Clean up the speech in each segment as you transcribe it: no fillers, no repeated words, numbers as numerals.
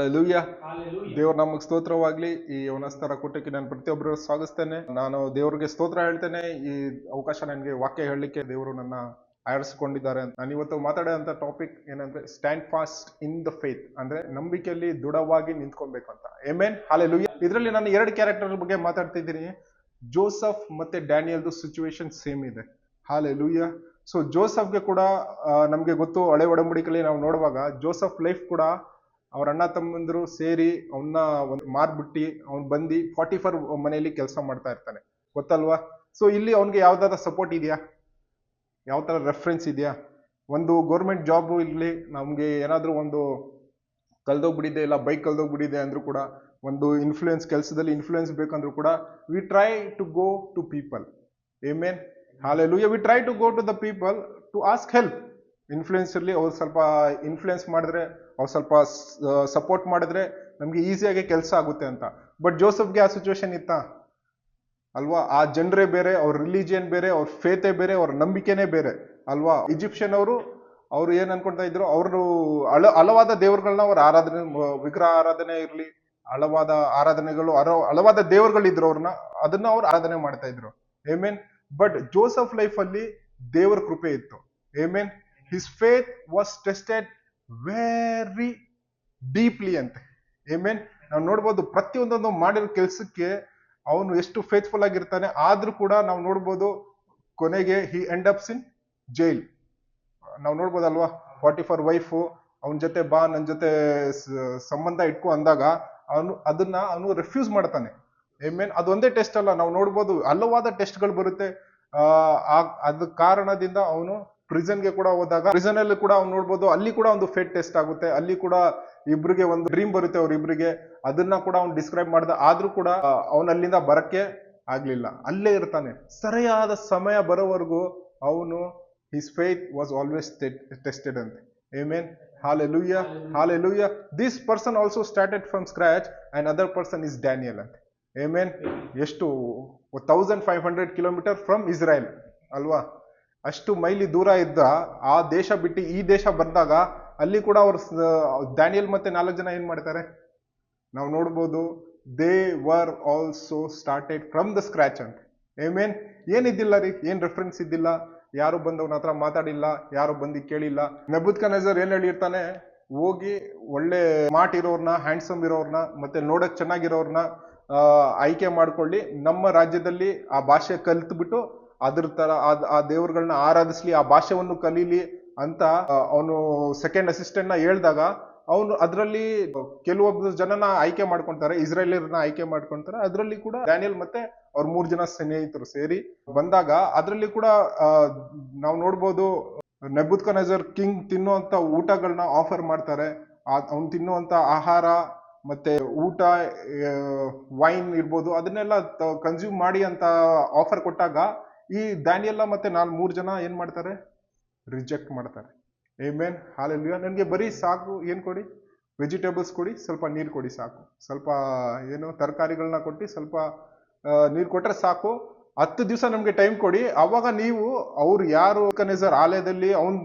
Hallelujah. ದೇವ್ರ ನಮಗೆ ಸ್ತೋತ್ರವಾಗ್ಲಿ. ಈ ಯವನಸ್ತರ ಕೂಟಕ್ಕೆ ನಾನು ಪ್ರತಿಯೊಬ್ಬರು ಸ್ವಾಗತಿಸ್ತೇನೆ. ನಾನು ದೇವ್ರಿಗೆ ಸ್ತೋತ್ರ ಹೇಳ್ತೇನೆ. ಈ ಅವಕಾಶ ನನಗೆ ವಾಕ್ಯ ಹೇಳಲಿಕ್ಕೆ ದೇವರು ನನ್ನ ಆರಿಸಿಕೊಂಡಿದ್ದಾರೆ. ನಾನು ಇವತ್ತು ಮಾತಾಡೋಂಥ ಟಾಪಿಕ್ ಏನಂದ್ರೆ stand fast in the faith, ಅಂದ್ರೆ ನಂಬಿಕೆಯಲ್ಲಿ ದೃಢವಾಗಿ ನಿಂತ್ಕೊಬೇಕು ಅಂತ. Amen, hallelujah. ಇದರಲ್ಲಿ ನಾನು ಎರಡು ಕ್ಯಾರೆಕ್ಟರ್ ಬಗ್ಗೆ ಮಾತಾಡ್ತಿದ್ದೀನಿ. ಜೋಸಫ್ ಮತ್ತೆ ಡ್ಯಾನಿಯಲ್ದು ಸಿಚುವೇಶನ್ ಸೇಮ್ ಇದೆ. ಹಲ್ಲೆಲೂಯಾ. ಸೊ ಜೋಸಫ್ಗೆ ಕೂಡ ನಮ್ಗೆ ಗೊತ್ತು, ಹಳೆ ಒಡಂಬಡಿಕೆಯಲ್ಲಿ ನಾವು ನೋಡುವಾಗ ಜೋಸಫ್ ಲೈಫ್ ಕೂಡ ಅವ್ರ ಅಣ್ಣ ತಮ್ಮಂದ್ರು ಸೇರಿ ಅವನ್ನ ಮಾರ್ಬಿಟ್ಟು ಅವ್ನು ಬಂದು 44 ಮನೆಯಲ್ಲಿ ಕೆಲಸ ಮಾಡ್ತಾ ಇರ್ತಾನೆ, ಗೊತ್ತಲ್ವಾ? ಸೊ ಇಲ್ಲಿ ಅವ್ನಿಗೆ ಯಾವ್ದಾರ ಸಪೋರ್ಟ್ ಇದೆಯಾ? ಯಾವ ತರ ರೆಫರೆನ್ಸ್ ಇದೆಯಾ? ಒಂದು ಗೌರ್ಮೆಂಟ್ ಜಾಬ್ ಇರ್ಲಿ, ನಮ್ಗೆ ಏನಾದ್ರೂ ಒಂದು ಕಲ್ದೋಗ್ಬಿಟ್ಟಿದೆ, ಇಲ್ಲ ಬೈಕ್ ಕಲ್ದೋಗ್ಬಿಟ್ಟಿದೆ ಅಂದ್ರೂ ಕೂಡ, ಒಂದು ಇನ್ಫ್ಲೂಯೆನ್ಸ್, ಕೆಲಸದಲ್ಲಿ ಇನ್ಫ್ಲೂಯೆನ್ಸ್ ಬೇಕಂದ್ರೂ ಕೂಡ, we try to go to people. Amen, hallelujah. We try to go to the people to ask help. Influence ಇರಲಿ, ಅವ್ರು ಸ್ವಲ್ಪ ಇನ್ಫ್ಲೂಯೆನ್ಸ್ ಮಾಡಿದ್ರೆ, ಅವ್ರು ಸ್ವಲ್ಪ ಸಪೋರ್ಟ್ ಮಾಡಿದ್ರೆ ನಮ್ಗೆ ಈಸಿಯಾಗಿ ಕೆಲಸ ಆಗುತ್ತೆ ಅಂತ. ಬಟ್ ಜೋಸಫ್ಗೆ ಆ ಸಿಚುವೇಶನ್ ಇತ್ತಾ? ಅಲ್ವಾ? ಆ ಜನರೇ ಬೇರೆ, ಅವ್ರ ರಿಲಿಜಿಯನ್ ಬೇರೆ, ಅವ್ರ ಫೇತೆ ಬೇರೆ, ಅವ್ರ ನಂಬಿಕೆನೇ ಬೇರೆ, ಅಲ್ವಾ? ಈಜಿಪ್ಷಿಯನ್ ಅವ್ರು ಏನ್ ಅನ್ಕೊಂತಾ ಇದ್ರು, ಅವರು ಹಲವಾದ ದೇವರುಗಳನ್ನ ಅವ್ರ ಆರಾಧನೆ, ವಿಗ್ರಹ ಆರಾಧನೆ ಇರ್ಲಿ, ಹಲವಾದ ಆರಾಧನೆಗಳು, ಹಲವಾದ ದೇವರುಗಳಿದ್ರು, ಅದನ್ನ ಅವ್ರು ಆರಾಧನೆ ಮಾಡ್ತಾ ಇದ್ರು. ಆಮೆನ್. ಬಟ್ ಜೋಸಫ್ ಲೈಫ್ ಅಲ್ಲಿ ದೇವರ ಕೃಪೆ ಇತ್ತು. Amen. His faith was tested very deeply ಅಂತ. ಆಮೆನ್. ನಾವು ನೋಡ್ಬೋದು, ಪ್ರತಿಯೊಂದೊಂದು ಮಾಡಿರೋ ಕೆಲ್ಸಕ್ಕೆ ಅವನು ಎಷ್ಟು ಫೇತ್ಫುಲ್ ಆಗಿರ್ತಾನೆ. ಆದ್ರೂ ಕೂಡ ನಾವು ನೋಡ್ಬೋದು, ಕೊನೆಗೆ ಹಿ ಎಂಡ್ ಅಪ್ಸ್ ಇನ್ ಜೈಲ್. ನಾವು ನೋಡ್ಬೋದಲ್ವಾ? 44 ವೈಫು ಅವನ ಜೊತೆ ಬಾ, ನನ್ನ ಜೊತೆ ಸಂಬಂಧ ಇಟ್ಕೊ ಅಂದಾಗ ಅವನು ರೆಫ್ಯೂಸ್ ಮಾಡ್ತಾನೆ. ಆಮೆನ್. ಅದೊಂದೇ ಟೆಸ್ಟ್ ಅಲ್ಲ, ನಾವು ನೋಡ್ಬೋದು ಹಲವಾದ ಟೆಸ್ಟ್ಗಳು ಬರುತ್ತೆ. ಅದ ಕಾರಣದಿಂದ ಅವನು ಪ್ರಿಸನ್ಗೆ ಕೂಡ ಹೋದಾಗ, ಪ್ರಿಸನ್ ಅಲ್ಲಿ ಕೂಡ ಅವ್ನು ನೋಡ್ಬೋದು, ಅಲ್ಲಿ ಕೂಡ ಒಂದು ಫೇಟ್ ಟೆಸ್ಟ್ ಆಗುತ್ತೆ. ಅಲ್ಲಿ ಕೂಡ ಇಬ್ರಿಗೆ ಒಂದು ಡ್ರೀಮ್ ಬರುತ್ತೆ ಅವ್ರಿಬ್ರಿಗೆ, ಅದನ್ನ ಕೂಡ ಅವ್ನು ಡಿಸ್ಕ್ರೈಬ್ ಮಾಡ್ದ. ಆದ್ರೂ ಕೂಡ ಅವನು ಅಲ್ಲಿಂದ ಬರಕ್ಕೆ ಆಗ್ಲಿಲ್ಲ, ಅಲ್ಲೇ ಇರ್ತಾನೆ. ಸರಿಯಾದ ಸಮಯ ಬರೋವರೆಗೂ ಅವನು his faith was always tested ಅಂತ. Amen, hallelujah, hallelujah. This person also started from scratch, and other person is Daniel ಅಂತ. ಆಮೆನ್. ಎಷ್ಟು 1500 ಕಿಲೋಮೀಟರ್ ಫ್ರಮ್ ಇಸ್ರಾಯಲ್, ಅಲ್ವಾ? ಅಷ್ಟು ಮೈಲಿ ದೂರ ಇದ್ದ ಆ ದೇಶ ಬಿಟ್ಟು ಈ ದೇಶ ಬಂದಾಗ ಅಲ್ಲಿ ಕೂಡ ಅವ್ರು ಡ್ಯಾನಿಯಲ್ ಮತ್ತೆ 4 ಜನ ಏನ್ ಮಾಡ್ತಾರೆ ನಾವು ನೋಡ್ಬೋದು. They were also started from the scratch ಅಂತ. ಆಮೆನ್. ಏನಿದ್ದಿಲ್ಲ ರೀ, ಏನ್ ರೆಫರೆನ್ಸ್ ಇದ್ದಿಲ್ಲ, ಯಾರು ಬಂದವನ ಹತ್ರ ಮಾತಾಡಿಲ್ಲ, ಯಾರು ಬಂದು ಕೇಳಿಲ್ಲ. ನೆಬೂಕದ್ನೆಚ್ಚರ್ ಏನ್ ಹೇಳಿರ್ತಾನೆ, ಹೋಗಿ ಒಳ್ಳೆ ಸ್ಮಾರ್ಟ್ ಇರೋರ್ನ, ಹ್ಯಾಂಡ್ಸಮ್ ಇರೋರ್ನ, ಮತ್ತೆ ನೋಡಕ್ ಚೆನ್ನಾಗಿರೋರ್ನ ಆಯ್ಕೆ ಮಾಡ್ಕೊಳ್ಳಿ, ನಮ್ಮ ರಾಜ್ಯದಲ್ಲಿ ಆ ಭಾಷೆ ಕಲ್ತ್ಬಿಟ್ಟು ಅದ್ರ ತರ ಆ ದೇವರುಗಳನ್ನ ಆರಾಧಿಸ್ಲಿ, ಆ ಭಾಷೆಯನ್ನು ಕಲೀಲಿ ಅಂತ ಅವನು ಸೆಕೆಂಡ್ ಅಸಿಸ್ಟೆಂಟ್ ನ ಹೇಳ್ದಾಗ, ಅವನು ಅದರಲ್ಲಿ ಕೆಲವೊಬ್ಬರು ಜನನ ಆಯ್ಕೆ ಮಾಡ್ಕೊಂತಾರೆ, ಇಸ್ರೇಲಿಯರ್ನ ಆಯ್ಕೆ ಮಾಡ್ಕೊಂತಾರೆ. ಅದರಲ್ಲಿ ಕೂಡ ಡ್ಯಾನಿಯಲ್ ಮತ್ತೆ ಅವ್ರ 3 ಜನ ಸ್ನೇಹಿತರು ಸೇರಿ ಬಂದಾಗ, ಅದರಲ್ಲಿ ಕೂಡ ನಾವು ನೋಡ್ಬೋದು, ನೆಬೂಕದ್ನೆಚ್ಚರ್ ಕಿಂಗ್ ತಿನ್ನುವಂತ ಊಟಗಳನ್ನ ಆಫರ್ ಮಾಡ್ತಾರೆ. ಅವ್ನು ತಿನ್ನುವಂತ ಆಹಾರ ಮತ್ತೆ ಊಟ, ವೈನ್ ಇರ್ಬೋದು, ಅದನ್ನೆಲ್ಲ ಕನ್ಸ್ಯೂಮ್ ಮಾಡಿ ಅಂತ ಆಫರ್ ಕೊಟ್ಟಾಗ, ಈ ಡ್ಯಾನಿಯಲ್ ಮತ್ತೆ 3 ಜನ ಏನ್ ಮಾಡ್ತಾರೆ? ರಿಜೆಕ್ಟ್ ಮಾಡ್ತಾರೆ. Amen, hallelujah. ನನಗೆ ಬರೀ ಸಾಕು, ಏನ್ ಕೊಡಿ? ವೆಜಿಟೇಬಲ್ಸ್ ಕೊಡಿ, ಸ್ವಲ್ಪ ನೀರು ಕೊಡಿ ಸಾಕು, ಸ್ವಲ್ಪ ಏನು ತರಕಾರಿಗಳನ್ನ ಕೊಟ್ಟು ಸ್ವಲ್ಪ ನೀರು ಕೊಟ್ರೆ ಸಾಕು, 10 ದಿವಸ ನಮ್ಗೆ ಟೈಮ್ ಕೊಡಿ, ಅವಾಗ ನೀವು ಅವ್ರು ಯಾರು ನೆಬೂಕದ್ನೆಚ್ಚರ್ ಆಲಯದಲ್ಲಿ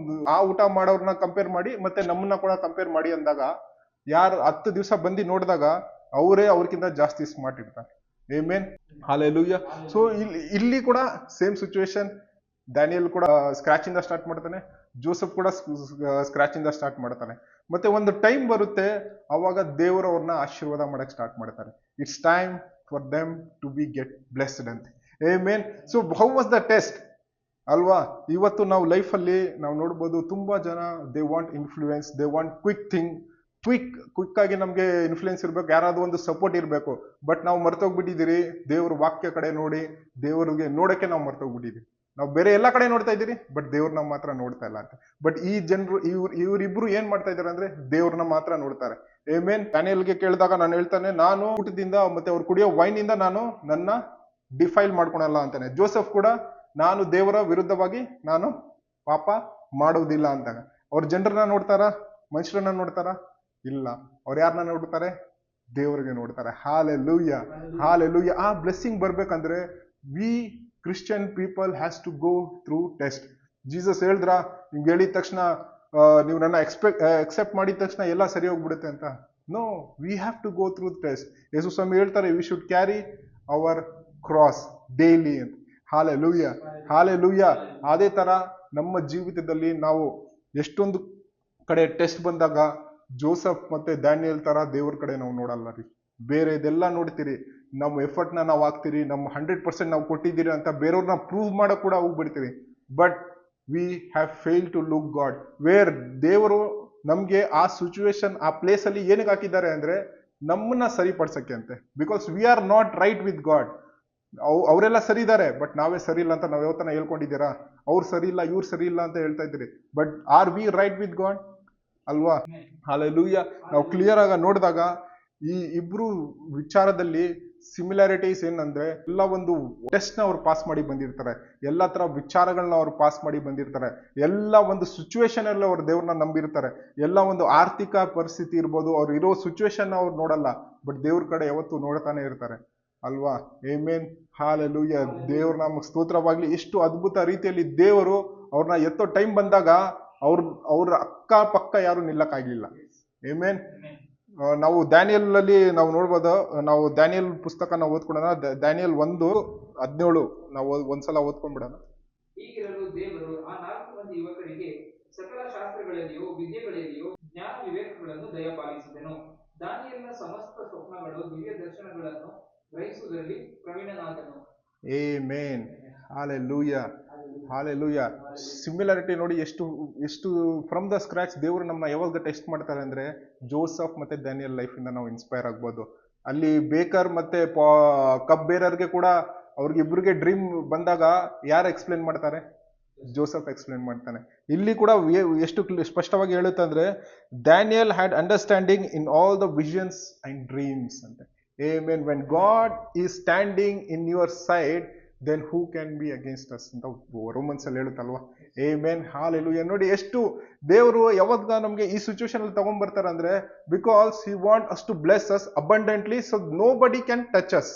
ಆ ಊಟ ಮಾಡೋರ್ನ ಕಂಪೇರ್ ಮಾಡಿ ಮತ್ತೆ ನಮ್ಮನ್ನ ಕೂಡ ಕಂಪೇರ್ ಮಾಡಿ ಅಂದಾಗ, ಯಾರು 10 ದಿವಸ ಬಂದು ನೋಡಿದಾಗ ಅವರೇ ಅವ್ರಿಗಿಂತ ಜಾಸ್ತಿ ಸ್ಮಾರ್ಟ್ ಇರ್ತಾರೆ. Amen, hallelujah. ಸೊ ಇಲ್ಲಿ ಕೂಡ ಸೇಮ್ ಸಿಚುವೇಶನ್. ಡ್ಯಾನಿಯಲ್ ಕೂಡ ಸ್ಕ್ರಾಚ್ ಇಂದ ಸ್ಟಾರ್ಟ್ ಮಾಡ್ತಾನೆ, ಜೋಸಫ್ ಕೂಡ ಸ್ಕ್ರಾಚ್ ಇಂದ ಸ್ಟಾರ್ಟ್ ಮಾಡ್ತಾನೆ. ಮತ್ತೆ ಒಂದು ಟೈಮ್ ಬರುತ್ತೆ, ಅವಾಗ ದೇವರು ಅವ್ರನ್ನ ಆಶೀರ್ವಾದ ಮಾಡಕ್ ಸ್ಟಾರ್ಟ್ ಮಾಡ್ತಾರೆ. It's time for them to be get blessed ಅಂತ. Amen. So how was the test, ಅಲ್ವಾ? ಇವತ್ತು ನಾವು ಲೈಫಲ್ಲಿ ನಾವು ನೋಡ್ಬೋದು, ತುಂಬಾ ಜನ they want influence, they want quick ಆಗಿ ನಮ್ಗೆ ಇನ್ಫ್ಲೂಯೆನ್ಸ್ ಇರ್ಬೇಕು, ಯಾರಾದ್ರೂ ಒಂದು ಸಪೋರ್ಟ್ ಇರಬೇಕು. ಬಟ್ ನಾವು ಮರ್ತೋಗ್ಬಿಟ್ಟಿದ್ದೀರಿ ದೇವ್ರ ವಾಕ್ಯ ಕಡೆ ನೋಡಿ, ದೇವ್ರಿಗೆ ನೋಡಕ್ಕೆ ನಾವು ಮರ್ತೋಗ್ಬಿಟ್ಟಿದ್ದೀವಿ. ನಾವು ಬೇರೆ ಎಲ್ಲಾ ಕಡೆ ನೋಡ್ತಾ ಇದ್ದೀರಿ, ಬಟ್ ದೇವ್ರನ್ನ ಮಾತ್ರ ನೋಡ್ತಾ ಇಲ್ಲ ಅಂತ. ಬಟ್ ಈ ಜನರು ಇವರಿಬ್ರು ಏನ್ ಮಾಡ್ತಾ ಇದಾರೆ ಅಂದ್ರೆ ದೇವ್ರನ್ನ ಮಾತ್ರ ನೋಡ್ತಾರೆ. ಆಮೆನ್. ಡ್ಯಾನಿಯಲ್ಗೆ ಕೇಳಿದಾಗ ನಾನು ಹೇಳ್ತಾನೆ, ನಾನು ಊಟದಿಂದ ಮತ್ತೆ ಅವ್ರು ಕುಡಿಯೋ ವೈನ್ ಇಂದ ನಾನು ನನ್ನ ಡಿಫೈಲ್ ಮಾಡ್ಕೊಳಲ್ಲ ಅಂತಾನೆ. ಜೋಸಫ್ ಕೂಡ, ನಾನು ದೇವರ ವಿರುದ್ಧವಾಗಿ ನಾನು ಪಾಪ ಮಾಡೋದಿಲ್ಲ ಅಂತಾನೆ. ಅವ್ರ ಜನರನ್ನ ನೋಡ್ತಾರ, ಮನುಷ್ಯರನ್ನ ನೋಡ್ತಾರ? ಇಲ್ಲ. ಅವ್ರು ಯಾರನ್ನ ನೋಡ್ತಾರೆ? ದೇವರಿಗೆ ನೋಡ್ತಾರೆ. Hallelujah, hallelujah. ಆ ಬ್ಲೆಸ್ಸಿಂಗ್ ಬರ್ಬೇಕಂದ್ರೆ we Christian people has to go through test. Jesus ಹೇಳಿದ್ರ, ನಿಮ್ಗೆ ಹೇಳಿದ ತಕ್ಷಣ ನೀವು ನನ್ನ ಎಕ್ಸೆಪ್ಟ್ ಮಾಡಿದ ತಕ್ಷಣ ಎಲ್ಲ ಸರಿ ಹೋಗ್ಬಿಡುತ್ತೆ ಅಂತ? No, we have to go through test. ಯೇಸು ಸ್ವಾಮಿ ಹೇಳ್ತಾರೆ, we should carry our cross daily ಅಂತ. Hallelujah, hallelujah. ಅದೇ ತರ ನಮ್ಮ ಜೀವಿತದಲ್ಲಿ ನಾವು ಎಷ್ಟೊಂದು ಕಡೆ ಟೆಸ್ಟ್ ಬಂದಾಗ ಜೋಸಫ್ ಮತ್ತೆ ಡ್ಯಾನಿಯಲ್ ತರ ದೇವ್ರ ಕಡೆ ನಾವು ನೋಡಲ್ಲ ರೀ. ಬೇರೆ ಇದೆಲ್ಲ ನೋಡ್ತೀರಿ, ನಮ್ಮ ಎಫರ್ಟ್ನ ನಾವು ಹಾಕ್ತೀರಿ, ನಮ್ಮ 100% ನಾವು ಕೊಟ್ಟಿದ್ದೀರಿ ಅಂತ ಬೇರೆಯವ್ರನ್ನ ಪ್ರೂವ್ ಮಾಡಕ್ ಕೂಡ ಹೋಗ್ಬಿಡ್ತೀವಿ. But we have fail to look God, where ದೇವರು ನಮ್ಗೆ ಆ ಸಿಚುವೇಶನ್, ಆ ಪ್ಲೇಸ್ ಅಲ್ಲಿ ಏನಕ್ಕೆ ಹಾಕಿದ್ದಾರೆ ಅಂದ್ರೆ ನಮ್ಮನ್ನ ಸರಿಪಡ್ಸಕ್ಕೆ ಅಂತೆ. Because we are not right with god. ಅವರೆಲ್ಲ ಸರಿ ಇದ್ದಾರೆ, ಬಟ್ ನಾವೇ ಸರಿ ಇಲ್ಲ ಅಂತ ನಾವ್ ಯಾವತ್ತನ ಹೇಳ್ಕೊಂಡಿದ್ದೀರಾ? ಅವ್ರು ಸರಿ ಇಲ್ಲ, ಇವ್ರು ಸರಿ ಇಲ್ಲ ಅಂತ ಹೇಳ್ತಾ ಇದ್ದೀರಿ. But are we right with God? ಅಲ್ವಾ? ಹಾಲೆಲೂಯ. ನಾವು ಕ್ಲಿಯರ್ ಆಗಿ ನೋಡಿದಾಗ ಈ ಇಬ್ರು ವಿಚಾರದಲ್ಲಿ ಸಿಮಿಲಾರಿಟೀಸ್ ಏನಂದ್ರೆ, ಎಲ್ಲ ಒಂದು ಟೆಸ್ಟ್ ನ ಅವ್ರು ಪಾಸ್ ಮಾಡಿ ಬಂದಿರ್ತಾರೆ, ಎಲ್ಲ ತರ ವಿಚಾರಗಳನ್ನ ಅವ್ರು ಪಾಸ್ ಮಾಡಿ ಬಂದಿರ್ತಾರೆ, ಎಲ್ಲ ಒಂದು ಸಿಚುವೇಶನ್ ಅಲ್ಲಿ ಅವ್ರು ದೇವ್ರನ್ನ ನಂಬಿರ್ತಾರೆ. ಎಲ್ಲ ಒಂದು ಆರ್ಥಿಕ ಪರಿಸ್ಥಿತಿ ಇರ್ಬೋದು, ಅವ್ರು ಇರೋ ಸಿಚುವೇಶನ್ ಅವ್ರು ನೋಡಲ್ಲ, ಬಟ್ ದೇವ್ರ ಕಡೆ ಯಾವತ್ತು ನೋಡ್ತಾನೆ ಇರ್ತಾರೆ. ಅಲ್ವಾ? Amen, hallelujah. ದೇವ್ರ ನಮಗೆ ಸ್ತೋತ್ರವಾಗ್ಲಿ. ಎಷ್ಟು ಅದ್ಭುತ ರೀತಿಯಲ್ಲಿ ದೇವರು ಅವ್ರನ್ನ ಎತ್ತೋ ಟೈಮ್ ಬಂದಾಗ ಅವ್ರ ಅಕ್ಕ ಪಕ್ಕ ಯಾರು ನಿಲ್ಲಕ್ಕಾಗ್ಲಿಲ್ಲ. ಆಮೆನ್. ನಾವು ಡ್ಯಾನಿಯಲ್ ಅಲ್ಲಿ ನಾವು ನೋಡ್ಬೋದು, ನಾವು ಡ್ಯಾನಿಯಲ್ ಪುಸ್ತಕ ನಾವು ಓದ್ಕೊಳ್ಳೋಣ. ಡ್ಯಾನಿಯಲ್ 1:17 ನಾವು ಒಂದ್ಸಲ ಓದ್ಕೊಂಡ್ಬಿಡೋಣ. ಹೀಗಿರಲು ದೇವರು ಆ 4 ಮಂದಿ ಯುವಕರಿಗೆ ಸಕಲ ಶಾಸ್ತ್ರಗಳಲ್ಲಿಯೂ ವಿದ್ಯೆಗಳಲ್ಲಿಯೂ ಜ್ಞಾನ ವಿವೇಕಗಳನ್ನು ದಯಪಾಲಿಸಿದನು. ದಾನಿಯೇಲನ ಸಮಸ್ತ ಸ್ವಪ್ನಗಳು ದಿವ್ಯ ದರ್ಶನಗಳನ್ನು ಗ್ರಹಿಸುವುದರಲ್ಲಿ ಪ್ರವೀಣನಾದನು. Amen, hallelujah, hallelujah. ಸಿಮಿಲಾರಿಟಿ ನೋಡಿ, ಎಷ್ಟು ಫ್ರಮ್ ದ ಸ್ಕ್ರಾಚ್ ದೇವರು ನಮ್ಮನ್ನ ಯಾವಾಗ ಟೆಸ್ಟ್ ಮಾಡ್ತಾರೆ ಅಂದ್ರೆ, ಜೋಸಫ್ ಮತ್ತೆ ಡ್ಯಾನಿಯಲ್ ಲೈಫ್ ಇಂದ ನಾವು ಇನ್ಸ್ಪೈರ್ ಆಗ್ಬೋದು. ಅಲ್ಲಿ ಬೇಕರ್ ಮತ್ತೆ ಕಪ್ ಬೇರರ್ಗೆ ಕೂಡ ಅವ್ರಿಗಿಬ್ರಿಗೆ ಡ್ರೀಮ್ ಬಂದಾಗ ಯಾರು ಎಕ್ಸ್ಪ್ಲೇನ್ ಮಾಡ್ತಾರೆ? ಜೋಸಫ್ ಎಕ್ಸ್ಪ್ಲೇನ್ ಮಾಡ್ತಾನೆ. ಇಲ್ಲಿ ಕೂಡ ಎಷ್ಟು ಸ್ಪಷ್ಟವಾಗಿ ಹೇಳುತ್ತೆ ಅಂದ್ರೆ, Daniel had understanding in all the visions and dreams ಅಂತ. Amen. When God is standing in your side, then who can be against us ಅಂತ ರೋಮನ್ಸ್ ಅಲ್ಲಿ ಹೇಳುತ್ತಲ್ವಾ? Amen, hallelujah. ನೋಡಿ, ಎಷ್ಟು ದೇವರು ಯಾವಾಗ ನಮ್ಗೆ ಈ ಸಿಚುವೇಶನ್ ಅಲ್ಲಿ ತಗೊಂಡ್ ಬರ್ತಾರೆ ಅಂದ್ರೆ, because he want us to bless us abundantly, so nobody can touch us.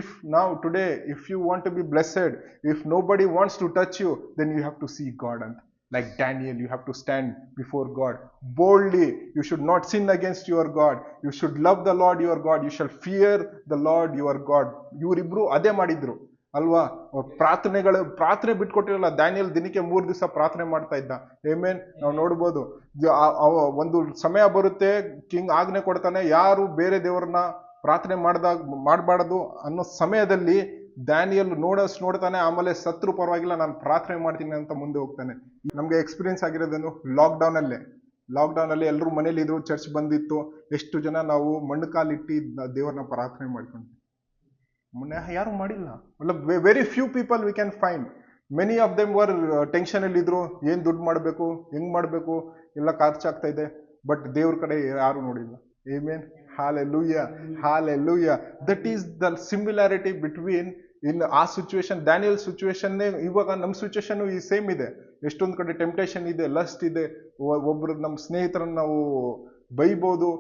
If now today if you want to be blessed, if nobody wants to touch you, then you have to see God. And like Daniel, you have to stand before God boldly. You should not sin against your God. You should love the Lord your God. You shall fear the Lord your God. ಇವರಿಬ್ರು ಅದೇ ಮಾಡಿದ್ರು ಅಲ್ವಾ? ಪ್ರಾರ್ಥನೆ ಬಿಟ್ಕೊಟ್ಟಿರಲ್ಲ. Daniel ದಿನಕ್ಕೆ 3 ದಿವಸ ಪ್ರಾರ್ಥನೆ ಮಾಡ್ತಾ ಇದ್ದ. ಆಮೆನ್. ನಾವು ನೋಡ್ಬೋದು, ಒಂದು ಸಮಯ ಬರುತ್ತೆ, ಕಿಂಗ್ ಆಜ್ಞೆ ಕೊಡ್ತಾನೆ, ಯಾರು ಬೇರೆ ದೇವರನ್ನ ಪ್ರಾರ್ಥನೆ ಮಾಡಬಾರದು ಅನ್ನೋ ಸಮಯದಲ್ಲಿ ಡ್ಯಾನಿಯಲ್ ನೋಡ್ತಾನೆ, ಆಮೇಲೆ ಸತ್ರು ಪರವಾಗಿಲ್ಲ, ನಾನು ಪ್ರಾರ್ಥನೆ ಮಾಡ್ತೀನಿ ಅಂತ ಮುಂದೆ ಹೋಗ್ತಾನೆ. ನಮ್ಗೆ ಎಕ್ಸ್ಪೀರಿಯನ್ಸ್ ಆಗಿರೋದೇನು? ಲಾಕ್ಡೌನ್ ಅಲ್ಲಿ ಎಲ್ಲರೂ ಮನೇಲಿ ಇದ್ರು, ಚರ್ಚ್ ಬಂದಿತ್ತು. ಎಷ್ಟು ಜನ ನಾವು ಮಣ್ಣು ಕಾಲಿಟ್ಟು ದೇವರನ್ನ ಪ್ರಾರ್ಥನೆ ಮಾಡ್ಕೊಂಡ್ವಿ? ಯಾರು ಮಾಡಿಲ್ಲ. Very few people we can find. Many of them were tension ಅಲ್ಲಿ ಇದ್ರು, ಏನ್ ದುಡ್ಡು ಮಾಡ್ಬೇಕು, ಹೆಂಗ್ ಮಾಡ್ಬೇಕು, ಎಲ್ಲ ಖರ್ಚಾಗ್ತಾ ಇದೆ. ಬಟ್ ದೇವ್ರ ಕಡೆ ಯಾರು ನೋಡಿಲ್ಲ. Amen, hallelujah, hallelujah. That is the similarity between in ಆ ಸಿಚುವೇಶನ್, ಡ್ಯಾನಿಯಲ್ ಸಿಚುವೇಶನ್ ಇವಾಗ ನಮ್ಮ ಸಿಚುವೇಶನ್ ಈ ಸೇಮ್ ಇದೆ. ಎಷ್ಟೊಂದು ಕಡೆ ಟೆಂಪ್ಟೇಷನ್ ಇದೆ, ಲಸ್ಟ್ ಇದೆ, ಒಬ್ರು ನಮ್ಮ ಸ್ನೇಹಿತರನ್ನ ನಾವು ಬೈಬೋದು,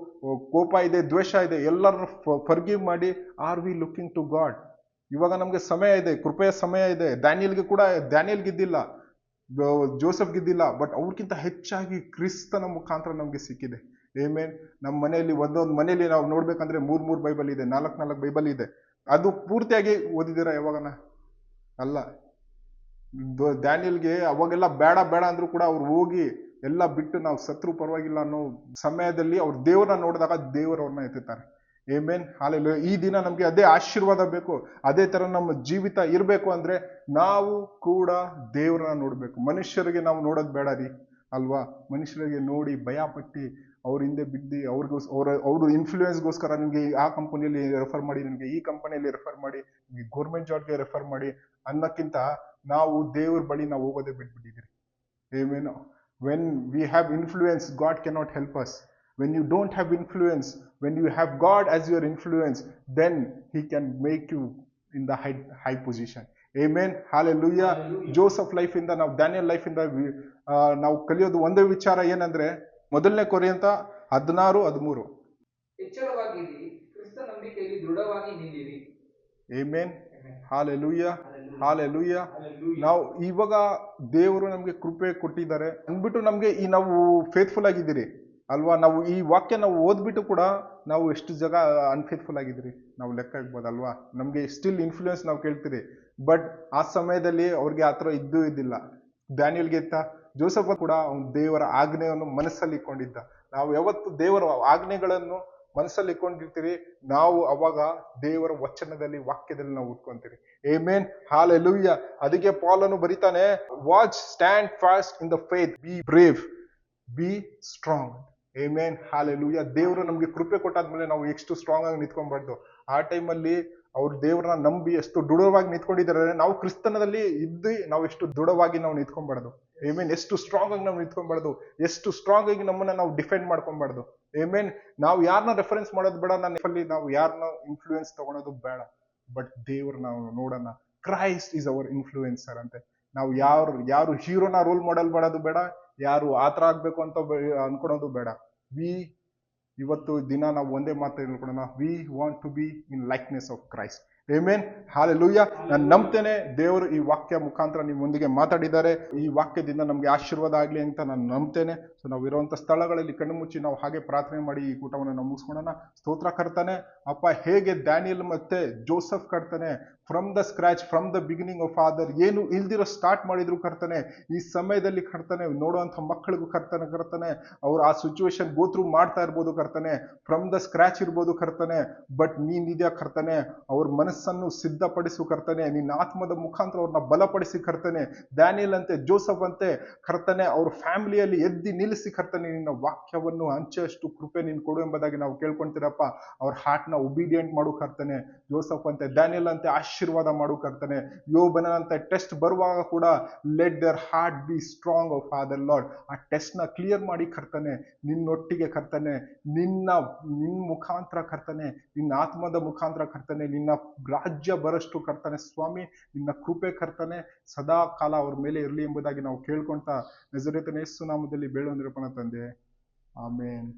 ಕೋಪ ಇದೆ, ದ್ವೇಷ ಇದೆ, ಎಲ್ಲರೂ ಫರ್ಗಿವ್ ಮಾಡಿ are we looking to God? ಇವಾಗ ನಮ್ಗೆ ಸಮಯ ಇದೆ, ಕೃಪೆಯ ಸಮಯ ಇದೆ. ಡ್ಯಾನಿಯಲ್ ಗಿದ್ದಿಲ್ಲ, ಜೋಸಫ್ ಗಿದ್ದಿಲ್ಲ, ಬಟ್ ಅವ್ರಿಗಿಂತ ಹೆಚ್ಚಾಗಿ ಕ್ರಿಸ್ತನ ಮುಖಾಂತರ ನಮ್ಗೆ ಸಿಕ್ಕಿದೆ. ಆಮೆನ್. ನಮ್ಮ ಮನೆಯಲ್ಲಿ ಒಂದೊಂದು ಮನೆಯಲ್ಲಿ ನಾವು ನೋಡ್ಬೇಕಂದ್ರೆ 3 ಬೈಬಲ್ ಇದೆ, 4 ಬೈಬಲ್ ಇದೆ. ಅದು ಪೂರ್ತಿಯಾಗಿ ಓದಿದಿರ ಯಾವಾಗನ? ಅಲ್ಲ. ಡ್ಯಾನಿಯಲ್ಗೆ ಅವಾಗೆಲ್ಲ ಬೇಡ ಅಂದ್ರೂ ಕೂಡ ಅವ್ರು ಹೋಗಿ ಎಲ್ಲ ಬಿಟ್ಟು ನಾವು ಸತ್ರು ಪರವಾಗಿಲ್ಲ ಅನ್ನೋ ಸಮಯದಲ್ಲಿ ಅವ್ರು ದೇವರನ್ನ ನೋಡಿದಾಗ ದೇವರು ಅವ್ರನ್ನ ಎತ್ತುತ್ತಾರೆ. Amen, hallelujah. ಈ ದಿನ ನಮ್ಗೆ ಅದೇ ಆಶೀರ್ವಾದ ಬೇಕು, ಅದೇ ತರ ನಮ್ಮ ಜೀವಿತ ಇರ್ಬೇಕು ಅಂದ್ರೆ ನಾವು ಕೂಡ ದೇವರನ್ನ ನೋಡ್ಬೇಕು. ಮನುಷ್ಯರಿಗೆ ನಾವು ನೋಡೋದ್ ಬೇಡ ರೀ, ಅಲ್ವಾ? ಮನುಷ್ಯರಿಗೆ ನೋಡಿ ಭಯ ಪಟ್ಟಿ ಅವ್ರ ಹಿಂದೆ ಬಿದ್ದು ಅವ್ರ ಇನ್ಫ್ಲೂಯೆನ್ಸ್ಗೋಸ್ಕರ ನಿಮ್ಗೆ ಆ ಕಂಪನಿಯಲ್ಲಿ ರೆಫರ್ ಮಾಡಿ, ನಿಮ್ಗೆ ಈ ಕಂಪನಿಯಲ್ಲಿ ರೆಫರ್ ಮಾಡಿ, ಗೌರ್ಮೆಂಟ್ ಜಾಬ್ಗೆ ರೆಫರ್ ಮಾಡಿ ಅನ್ನಕ್ಕಿಂತ ನಾವು ದೇವ್ರ ಬಳಿ ನಾವು ಹೋಗೋದೇ ಬಿಟ್ಬಿಟ್ಟಿದ್ದೀರಿ. Amen. When we have influence, God cannot help us. When you don't have influence, when you have God as your influence, then He can make you in the high position. Amen, hallelujah. Joseph life ಇಂದ ನಾವು, Daniel life ಇಂದ ನಾವು ಕಲಿಯೋದು ಒಂದೇ ವಿಚಾರ ಏನಂದ್ರೆ, 1 ಕೊರಿಂಥ 16:13. ಎಚ್ಚರವಾಗಿರಿ, ಕ್ರಿಸ್ತ ನಂಬಿಕೆಯಲ್ಲಿ ದೃಢವಾಗಿ ನಿಲ್ಲಿರಿ. Amen, hallelujah, hallelujah. ನಾವು ಇವಾಗ ದೇವರು ನಮ್ಗೆ ಕೃಪೆ ಕೊಟ್ಟಿದ್ದಾರೆ ಅಂದ್ಬಿಟ್ಟು ನಮ್ಗೆ ನಾವು ಫೇತ್ಫುಲ್ ಆಗಿದ್ದೀರಿ. ಅಲ್ವಾ? ನಾವು ಈ ವಾಕ್ಯ ನಾವು ಓದ್ಬಿಟ್ಟು ಕೂಡ ನಾವು ಎಷ್ಟು ಜಗ ಅನ್ಫೇತ್ಫುಲ್ ಆಗಿದ್ರಿ ನಾವು ಲೆಕ್ಕ ಇಕ್ಬೋದಲ್ವಾ? ನಮ್ಗೆ ಸ್ಟಿಲ್ ಇನ್ಫ್ಲೂಯೆನ್ಸ್ ನಾವು ಕೇಳ್ತೀರಿ. ಬಟ್ ಆ ಸಮಯದಲ್ಲಿ ಅವ್ರಿಗೆ ಆ ಥರ ಇದ್ದಿಲ್ಲ. ಡ್ಯಾನಿಯಲ್ಗೆ ಜೋಸಫ ಕೂಡ ಅವನು ದೇವರ ಆಜ್ಞೆಯನ್ನು ಮನಸ್ಸಲ್ಲಿ ಇಟ್ಕೊಂಡಿದ್ದ. ನಾವು ಯಾವತ್ತು ದೇವರ ಆಜ್ಞೆಗಳನ್ನು ಮನಸ್ಸಲ್ಲಿ ಇಟ್ಕೊಂಡಿರ್ತೀರಿ, ನಾವು ಅವಾಗ ದೇವರ ವಚನದಲ್ಲಿ ವಾಕ್ಯದಲ್ಲಿ ನಾವು ಉಟ್ಕೊಂತೀರಿ. Amen, hallelujah. ಅದಕ್ಕೆ ಪೌಲನು ಬರೀತಾನೆ, watch, stand fast in the faith, be brave, be strong. Amen, hallelujah. ದೇವರು ನಮ್ಗೆ ಕೃಪೆ ಕೊಟ್ಟಾದ್ಮೇಲೆ ನಾವು ಎಷ್ಟು ಸ್ಟ್ರಾಂಗ್ ಆಗಿ ನಿಂತ್ಕೊಂಡ್ಬಾರ್ದು. ಆ ಟೈಮಲ್ಲಿ ಅವ್ರು ದೇವ್ರನ್ನ ನಂಬಿ ಎಷ್ಟು ದೃಢವಾಗಿ ನಿಂತ್ಕೊಂಡಿದ್ದಾರೆ. ನಾವು ಕ್ರಿಸ್ತನದಲ್ಲಿ ಇದ್ದು ನಾವು ಎಷ್ಟು ದೃಢವಾಗಿ ನಾವು ನಿಂತ್ಕೊಂಡ್ಬಾರ್ದು. ಆಮೆನ್, ಎಷ್ಟು ಸ್ಟ್ರಾಂಗ್ ಆಗಿ ನಾವು ನಿಂತ್ಕೊಂಡ್ಬಾರ್ದು, ಎಷ್ಟು ಸ್ಟ್ರಾಂಗ್ ಆಗಿ ನಮ್ಮನ್ನ ನಾವು ಡಿಫೆಂಡ್ ಮಾಡ್ಕೊಂಡ್ಬಾರ್ದು. ಆಮೆನ್, ನಾವು ಯಾರನ್ನ ರೆಫರೆನ್ಸ್ ಮಾಡೋದು ಬೇಡ, ನಾವು ಯಾರನ್ನ ಇನ್ಫ್ಲೂಯೆನ್ಸ್ ತಗೊಳೋದು ಬೇಡ. ಬಟ್ ದೇವ್ರ ನಾವು ನೋಡೋಣ, ಕ್ರೈಸ್ಟ್ ಈಸ್ ಅವರ್ ಇನ್ಫ್ಲೂಯೆನ್ಸರ್ ಅಂತೆ. ನಾವು ಯಾರು ಹೀರೋನ ರೋಲ್ ಮಾಡಲ್ ಮಾಡೋದು ಬೇಡ, ಯಾರು ಆತರ ಆಗ್ಬೇಕು ಅಂತ ಅನ್ಕೊಳೋದು ಬೇಡ. ಇವತ್ತು ದಿನ ನಾವು ಒಂದೇ ಮಾತು ಹೇಳ್ಕೊಳೋಣ, we want to be in likeness of Christ. Amen, hallelujah. ನಾನು ನಂಬ್ತೇನೆ ದೇವರು ಈ ವಾಕ್ಯ ಮುಖಾಂತರ ನಿಮ್ಮೊಂದಿಗೆ ಮಾತಾಡಿದ್ದಾರೆ. ಈ ವಾಕ್ಯದಿಂದ ನಮ್ಗೆ ಆಶೀರ್ವಾದ ಆಗ್ಲಿ ಅಂತ ನಾನು ನಂಬ್ತೇನೆ. ಸೊ ನಾವು ಇರುವಂತ ಸ್ಥಳಗಳಲ್ಲಿ ಕಣ್ಣು ಮುಚ್ಚಿ ನಾವು ಹಾಗೆ ಪ್ರಾರ್ಥನೆ ಮಾಡಿ ಈ ಕೂಟವನ್ನು ನಾವು ಮುಗಿಸ್ಕೊಳ್ಳೋಣ. ಸ್ತೋತ್ರ ಕರ್ತಾನೆ ಅಪ್ಪ, ಹೇಗೆ ಡ್ಯಾನಿಯಲ್ ಮತ್ತೆ ಜೋಸಫ್ ಕರ್ತಾನೆ from the scratch, from the beginning of father, ಏನು ಇಲ್ದಿರೋ ಸ್ಟಾರ್ಟ್ ಮಾಡಿದ್ರು ಕರ್ತಾನೆ. ಈ ಸಮಯದಲ್ಲಿ ಕರ್ತಾನೆ ನೋಡುವಂತ ಮಕ್ಕಳಿಗೂ ಕರ್ತಾನೆ ಅವ್ರು ಆ ಸಿಚುವೇಶನ್ ಗೋತ್ರು ಮಾಡ್ತಾ ಇರ್ಬೋದು ಕರ್ತಾನೆ, ಫ್ರಮ್ ದ ಸ್ಕ್ರಾಚ್ ಇರ್ಬೋದು ಕರ್ತಾನೆ. ಬಟ್ ನೀನಿದ್ಯಾ ಕರ್ತಾನೆ, ಅವ್ರ ಮನಸ್ಸನ್ನು ಸಿದ್ಧಪಡಿಸು ಕರ್ತಾನೆ, ನಿನ್ನ ಆತ್ಮದ ಮುಖಾಂತರ ಅವ್ರನ್ನ ಬಲಪಡಿಸಿ ಕರ್ತಾನೆ. ಡ್ಯಾನಿಯಲ್ ಅಂತೆ, ಜೋಸಫ್ ಅಂತೆ ಕರ್ತಾನೆ, ಅವ್ರ ಫ್ಯಾಮಿಲಿಯಲ್ಲಿ ಎದ್ದಿ ನಿಲ್ಲಿಸಿ ಕರ್ತಾನೆ. ನಿನ್ನ ವಾಕ್ಯವನ್ನು ಹಂಚುವಷ್ಟು ಕೃಪೆ ನೀನು ಕೊಡು ಎಂಬುದಾಗಿ ನಾವು ಕೇಳ್ಕೊಂತೀರಪ್ಪ. ಅವ್ರ ಹಾರ್ಟ್ ನ ಒಬಿಡಿಯಂಟ್ ಮಾಡು ಕರ್ತಾನೆ. ಜೋಸಫ್ ಅಂತೆ, ಡ್ಯಾನಿಯಲ್ ಅಂತೆ ಆಶೀರ್ವಾದ ಮಾಡು ಕರ್ತಾನೆ. ಯೋಬನಂತೆ ಟೆಸ್ಟ್ ಬರುವಾಗ ಕೂಡ let there heart be strong of father lord. ಆ ಟೆಸ್ಟ್ ನ ಕ್ಲಿಯರ್ ಮಾಡಿ ಕರ್ತಾನೆ, ನಿನ್ನೊಟ್ಟಿಗೆ ಕರ್ತಾನೆ, ನಿನ್ನ ಮುಖಾಂತರ ಕರ್ತಾನೆ, ನಿನ್ನ ಆತ್ಮದ ಮುಖಾಂತರ ಕರ್ತಾನೆ, ನಿನ್ನ ರಾಜ್ಯ ಬರಷ್ಟು ಕರ್ತಾನೆ. ಸ್ವಾಮಿ, ನಿನ್ನ ಕೃಪೆ ಕರ್ತಾನೆ ಸದಾ ಕಾಲ ಅವ್ರ ಮೇಲೆ ಇರಲಿ ಎಂಬುದಾಗಿ ನಾವು ಕೇಳ್ಕೊಂತ ನಜರೇತಿನ ಯೇಸು ನಾಮದಲ್ಲಿ ಬೇಡೊಂದಿರಪ್ಪನ ತಂದೆ, ಆಮೇನ್.